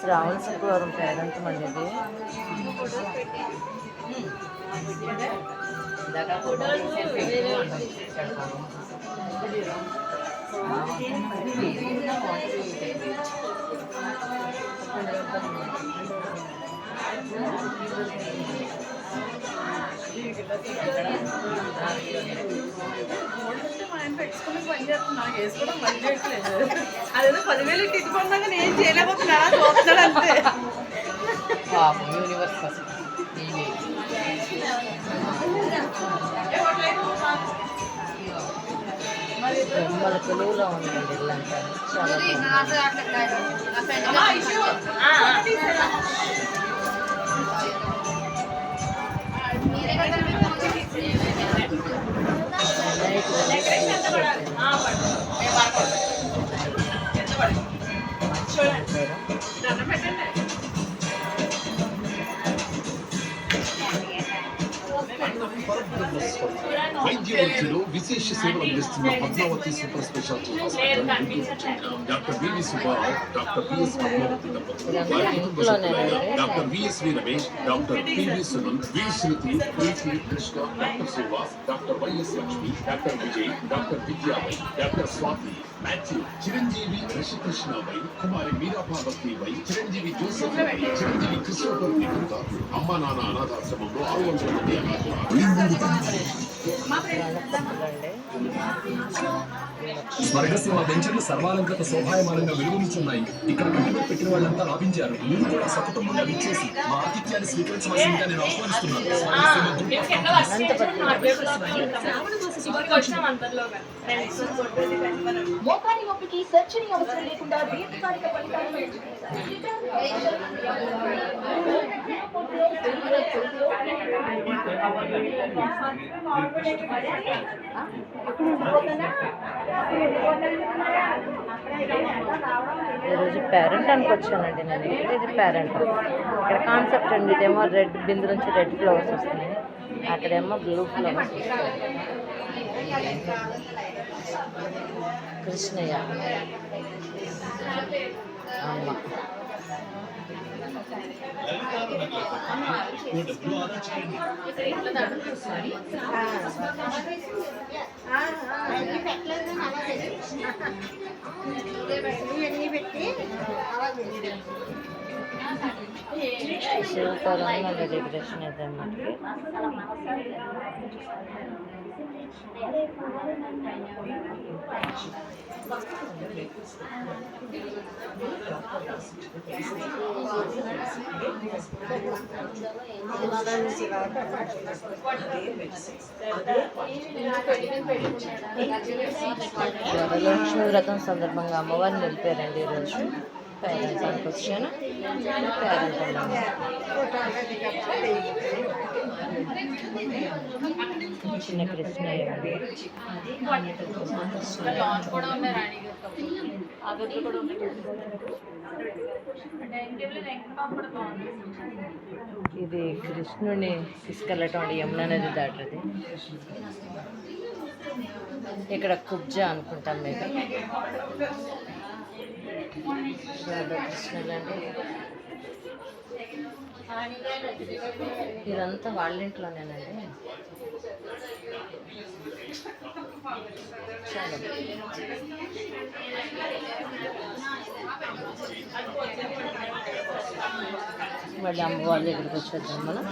శ్రావణ శుక్రవారం పేరెంతం అండి ఇది. పెట్టుకుని పని చేస్తున్నా, వేసుకోవడం పని చేయట్లేదు. అదేదో 10,000 ఇట్టుకున్నాక నేను చేయలేకపోతున్నా, చూస్తున్నాడు అంతే. యూనివర్స్ ఫస్ట్ మన తెలుగులో ఉందండి ఇల్లంతా చాలా వైద్య వృత్తిలో విశేష సేవలు అందిస్తున్న Padmavathi super speciality hospital doctor B V Subbarao, doctor B S Padmavathi దంపతులు, doctor V S V Ramesh, doctor P V Suman, V Shruti, Preethi, Krishna, doctor Srivas, doctor Y S Lakshmi, doctor Vijay, doctor విద్యావై, డాక్టర్ స్వాతి, మాథ్యూ, చిరంజీవి కృష్ణావై, కుమారి మీరాపార్వతి వై, చిరంజీవి జోసెఫ్ వై, చిరంజీవి కృష్ణోపర్ అమ్మా నాన్న అనాథాశ్రమంలో 600 మంది స్వర్గసీమ వెంచర్లు సర్వాలంకృత శోభాయమానంగా వెలుగునిస్తున్నాయి. ఇక్కడ పెట్టుబడి పెట్టిన వాళ్ళంతా లాభించారు. మీరు కూడా సకుటుంబంగా విచ్చేసి మా ఆతిథ్యాన్ని స్వీకరించవలసిందిగా నేను ఆహ్వానిస్తున్నాను. మోకాలి నొప్పికి సర్జరీ అవసరం లేకుండా దీర్ఘకాలిక ఫలితాలను ఈరోజు పేరెంటానికి వచ్చానండి నేను. ఇది పేరెంట్. ఇక్కడ కాన్సెప్ట్ అండి. ఇదేమో రెడ్ బిందు నుంచి రెడ్ ఫ్లవర్స్ వస్తున్నాయి, అక్కడేమో బ్లూ ఫ్లవర్స్ వస్తాయి. కృష్ణయ్య అమ్మ సూపర్ ఉన్నది డెకరేషన్ అయితే అన్నమాట. వరలక్ష్మి వ్రతం సందర్భంగా అమ్మవారిని నిలిపారండి ఈరోజు. పేరెంట్స్ వచ్చాను. పేరెంట్ చిన్న కృష్ణయ్య ఇది కృష్ణుని తీసుకెళ్ళటం అండి, యమునా నది దాటది. ఇక్కడ కుబ్జా అనుకుంటాం మేము. రాధాకృష్ణులండి ఇదంతా వాళ్ళ ఇంట్లోనేనండి. చాలా మళ్ళీ అమ్మ వాళ్ళ దగ్గరికి వచ్చేద్దాం మనం.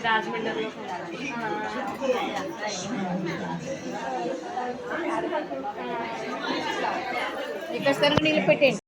రాజమండ్రిలో ఇక్కడ సరుకు నీళ్ళు పెట్టండి.